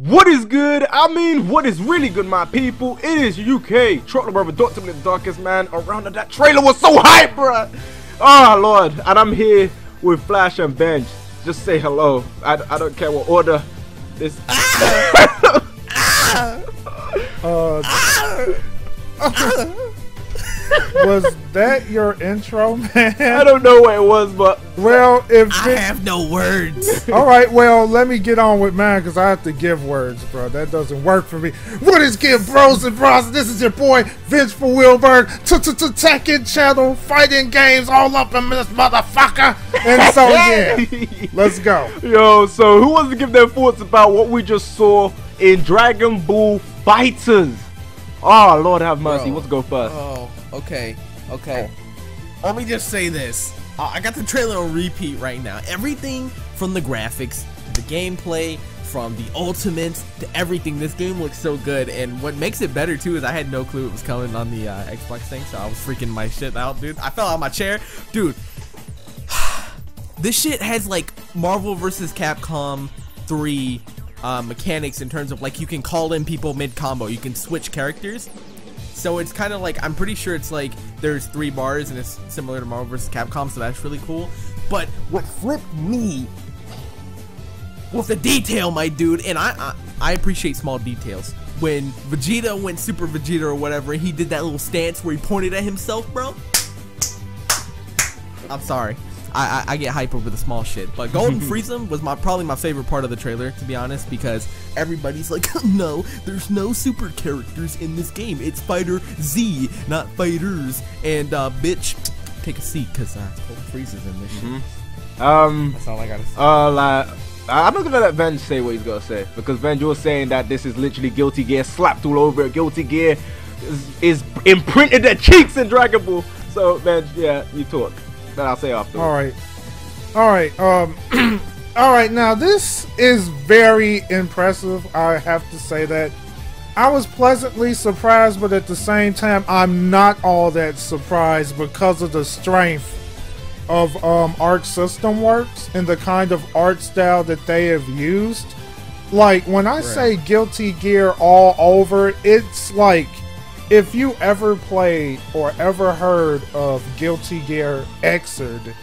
What is good? I mean, what is really good, my people? It is UK, Trotter Brother, dr.blick, the darkest man around. That trailer was so hype, bruh. Oh, Lord. And I'm here with Flash and Venge. Just say hello. I don't care what order this. Was that your intro, man? I don't know what it was, but well, if I have no words. All right, well, let me get on with mine because I have to give words, bro. That doesn't work for me. What is good, bros and bros? This is your boy Vince for Wilberg. Tekken channel, fighting games all up in this motherfucker. And so yeah, let's go. Yo, so who wants to give their thoughts about what we just saw in Dragon Ball FighterZ? Oh, Lord have mercy. Let's go first. Oh, okay. Let me just say this. I got the trailer on repeat right now. Everything from the graphics, the gameplay, from the ultimates to everything. This game looks so good. And what makes it better, too, is I had no clue it was coming on the Xbox thing. So I was freaking my shit out, dude. I fell out of my chair. Dude, this shit has, like, Marvel vs. Capcom 3 mechanics in terms of, like, you can call in people mid-combo. You can switch characters. So it's kind of like, I'm pretty sure it's like there's 3 bars and it's similar to Marvel vs. Capcom, so that's really cool. But what flipped me was the detail, my dude, and I appreciate small details. When Vegeta went Super Vegeta or whatever, and he did that little stance where he pointed at himself, bro. I'm sorry. I get hype over the small shit, but Golden Frieza was probably my favorite part of the trailer, to be honest, because everybody's like, no, there's no super characters in this game. It's FighterZ, not fighters. And bitch, take a seat, cause Golden Frieza's in this shit. That's all I gotta say. I'm not gonna let Venge say what he's gonna say, because Venge was saying that this is literally Guilty Gear slapped all over it. Guilty Gear is imprinted their cheeks in Dragon Ball. So Venge, yeah, you talk. That I'll say after. All right. All right. Now this is very impressive. I have to say that I was pleasantly surprised, but at the same time, I'm not all that surprised because of the strength of Arc System Works and the kind of art style that they have used. Like when I say Guilty Gear all over, it's like, if you ever played or ever heard of Guilty Gear XENOVERSE,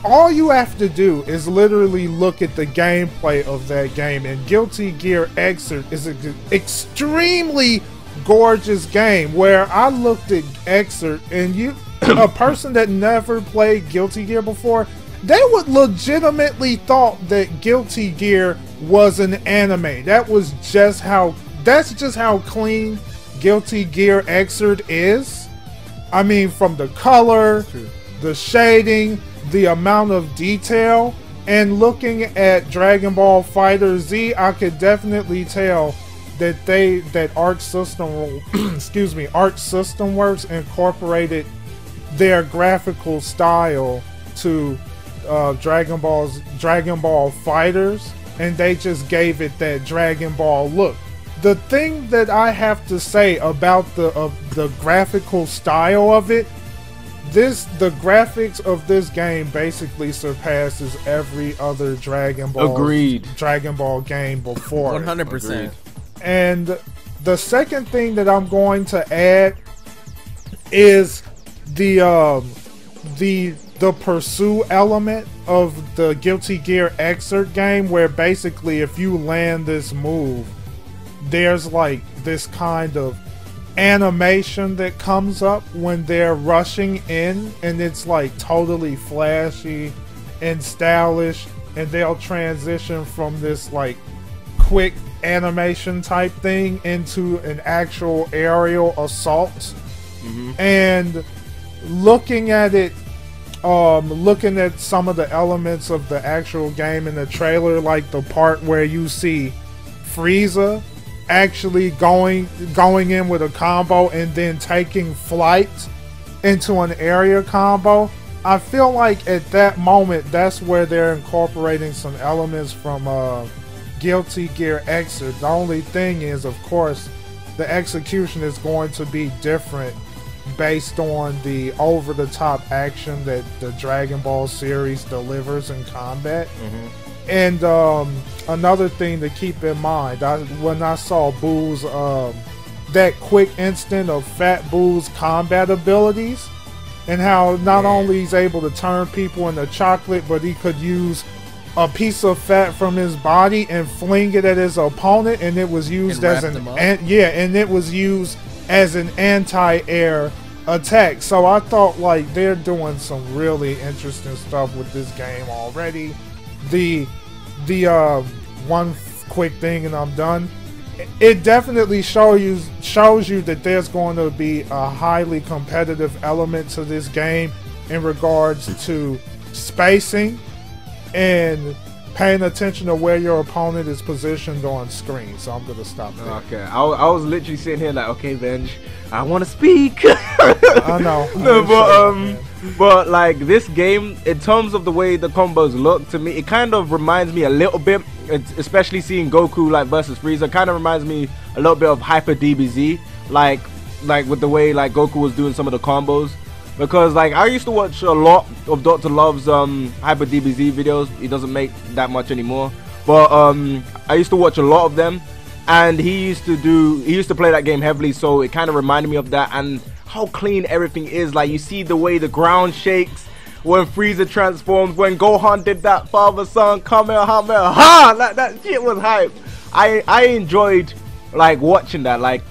all you have to do is literally look at the gameplay of that game, and Guilty Gear XENOVERSE is an extremely gorgeous game. Where I looked at XENOVERSE, and a person that never played Guilty Gear before, they would legitimately thought that Guilty Gear was an anime. That's just how clean Guilty Gear XENOVERSE is. I mean, from the color, the shading, the amount of detail, and looking at Dragon Ball FighterZ, I could definitely tell that Arc System Works incorporated their graphical style to Dragon Ball FighterZ, and they just gave it that Dragon Ball look. The thing that I have to say about the graphical style of it, the graphics of this game basically surpasses every other Dragon Ball game before. 100%. And the second thing that I'm going to add is the pursue element of the Guilty Gear XENOVERSE game, where basically if you land this move, there's like this kind of animation that comes up when they're rushing in, and it's like totally flashy and stylish, and they'll transition from this like quick animation type thing into an actual aerial assault. And looking at it, looking at some of the elements of the actual game in the trailer, like the part where you see Frieza actually going in with a combo and then taking flight into an area combo, I feel like at that moment that's where they're incorporating some elements from Guilty Gear XENOVERSE. The only thing is, of course, the execution is going to be different based on the over-the-top action that the Dragon Ball series delivers in combat. And another thing to keep in mind, when I saw Boo's that quick instant of Fat Boo's combat abilities, and how not only he's able to turn people into chocolate, but he could use a piece of fat from his body and fling it at his opponent, and it was used as it was used as an anti-air attack. So I thought like they're doing some really interesting stuff with this game already. The one quick thing and I'm done. It definitely shows you that there's going to be a highly competitive element to this game in regards to spacing and paying attention to where your opponent is positioned on screen. So I'm gonna stop there. Okay, I was literally sitting here like, okay, Venge, I want to speak. I know. No, but like this game, in terms of the way the combos look, to me, it kind of reminds me a little bit, especially seeing Goku like versus Frieza, kind of reminds me a little bit of Hyper DBZ, like with the way like Goku was doing some of the combos. Because like I used to watch a lot of Dr. Love's Hyper DBZ videos. He doesn't make that much anymore, but I used to watch a lot of them, and he used to play that game heavily, so it kind of reminded me of that, and how clean everything is. Like you see the way the ground shakes when Frieza transforms, when Gohan did that father-son Kamehameha, that shit was hype. I enjoyed like watching that. Like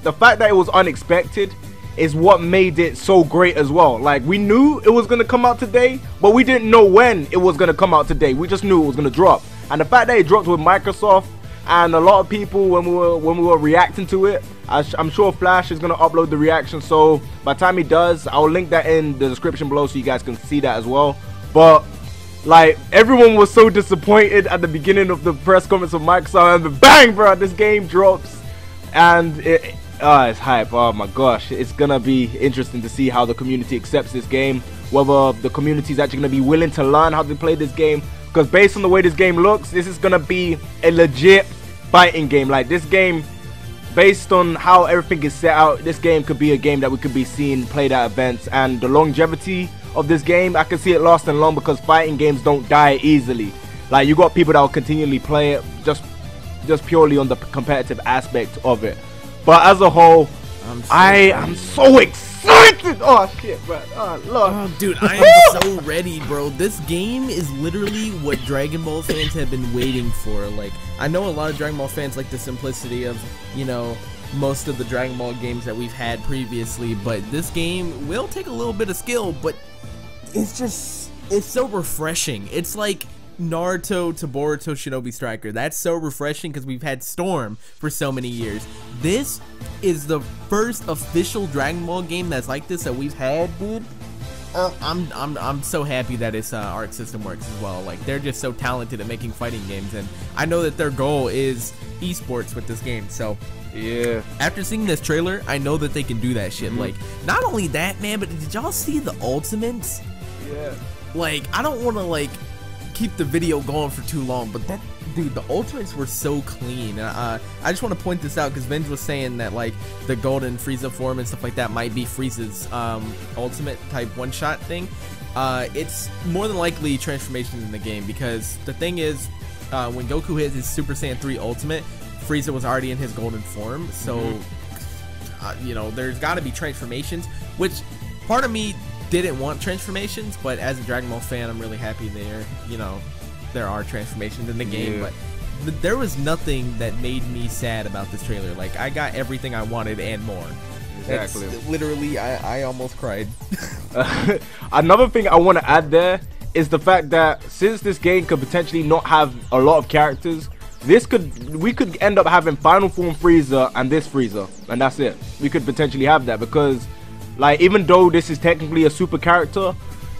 the fact that it was unexpected is what made it so great as well. Like we knew it was gonna come out today, but we didn't know when it was gonna come out today. We just knew it was gonna drop, and the fact that it dropped with Microsoft and a lot of people when we were reacting to it, I'm sure Flash is gonna upload the reaction. So by the time he does, I'll link that in the description below so you guys can see that as well. But like everyone was so disappointed at the beginning of the press conference of Microsoft, and bang, bro, this game drops, and it's hype. Oh my gosh, it's gonna be interesting to see how the community accepts this game, whether the community is actually gonna be willing to learn how to play this game, because based on the way this game looks, this is gonna be a legit fighting game. Like this game, based on how everything is set out, this game could be a game that we could be seeing played at events, and the longevity of this game, I can see it lasting long, because fighting games don't die easily. Like you got people that will continually play it just purely on the competitive aspect of it. But as a whole, I'm so excited. Oh shit, bro. Oh lord. Oh, dude, I am so ready, bro. This game is literally what Dragon Ball fans have been waiting for. Like, I know a lot of Dragon Ball fans like the simplicity of, you know, most of the Dragon Ball games that we've had previously, but this game will take a little bit of skill, but it's so refreshing. It's like Naruto to Boruto Shinobi Striker. That's so refreshing because we've had Storm for so many years. This is the first official Dragon Ball game that's like this that we've had, dude. I'm so happy that its Arc system works as well. Like they're just so talented at making fighting games, and I know that their goal is esports with this game. So yeah, after seeing this trailer, I know that they can do that shit. Like not only that, man, but did y'all see the ultimates? Yeah. Like I don't want to like keep the video going for too long, but that, dude, the ultimates were so clean. I just want to point this out because Venge was saying that like the golden Frieza form and stuff like that might be Frieza's ultimate type one-shot thing. It's more than likely transformations in the game, because the thing is, when Goku hit his Super Saiyan 3 ultimate, Frieza was already in his golden form, so you know, there's got to be transformations, which part of me didn't want transformations, but as a Dragon Ball fan, I'm really happy there are transformations in the game. Yeah. But there was nothing that made me sad about this trailer. Like I got everything I wanted and more. Exactly. Literally, I almost cried. Another thing I want to add there is the fact that since this game could potentially not have a lot of characters, we could end up having Final Form Frieza and this Frieza, and that's it. We could potentially have that, because like even though this is technically a super character,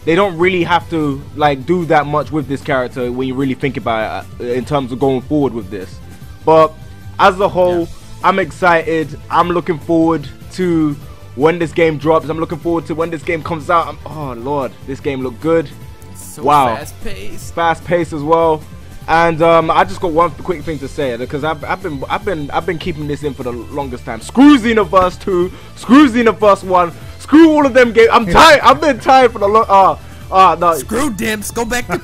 they don't really have to like do that much with this character when you really think about it in terms of going forward with this. But as a whole, I'm excited. I'm looking forward to when this game drops. I'm looking forward to when this game comes out. Oh lord, this game looked good. So wow, fast paced as well. And I just got one quick thing to say, because I've been keeping this in for the longest time. Screw Xenoverse 2, screw Xenoverse 1, screw all of them games. I'm tired. I've been tired for the long. No. Screw dimps. Go back to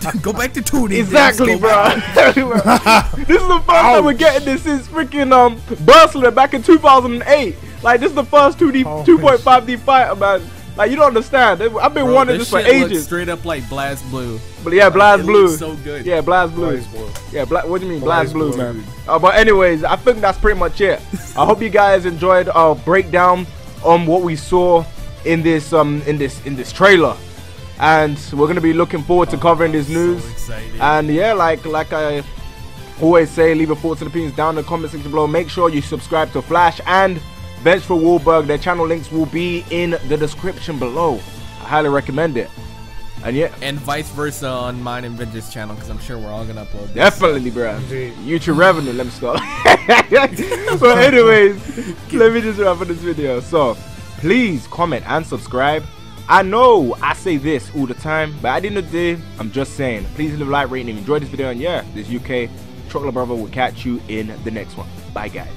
2D. Exactly, dimps, bro. This is the first time we're getting this since freaking Burstler back in 2008. Like, this is the first 2.5D fighter, man. Like, you don't understand. I've been wanting this for ages. Straight up like Blast Blue. But yeah, Blast Blue. So good. Yeah, Blast Blue. Yeah, what do you mean, Blast Blue, man? But anyways, I think that's pretty much it. I hope you guys enjoyed our breakdown on what we saw in this trailer, and we're gonna be looking forward to covering this news. So and yeah, like I always say, leave your thoughts and opinions down in the comment section below. Make sure you subscribe to Flash and Venge for Wahlberg. Their channel links will be in the description below. I highly recommend it. And yeah, and vice versa on mine and Venge's channel, because I'm sure we're all gonna upload this. Definitely, bro. YouTube revenue. Let me start. But anyways, let me just wrap up this video. So please comment and subscribe. I know I say this all the time, but at the end of the day, I'm just saying, please leave a like, rate, and enjoy this video. And yeah, this UK Chocolate Brother will catch you in the next one. Bye, guys.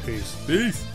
Peace. Peace.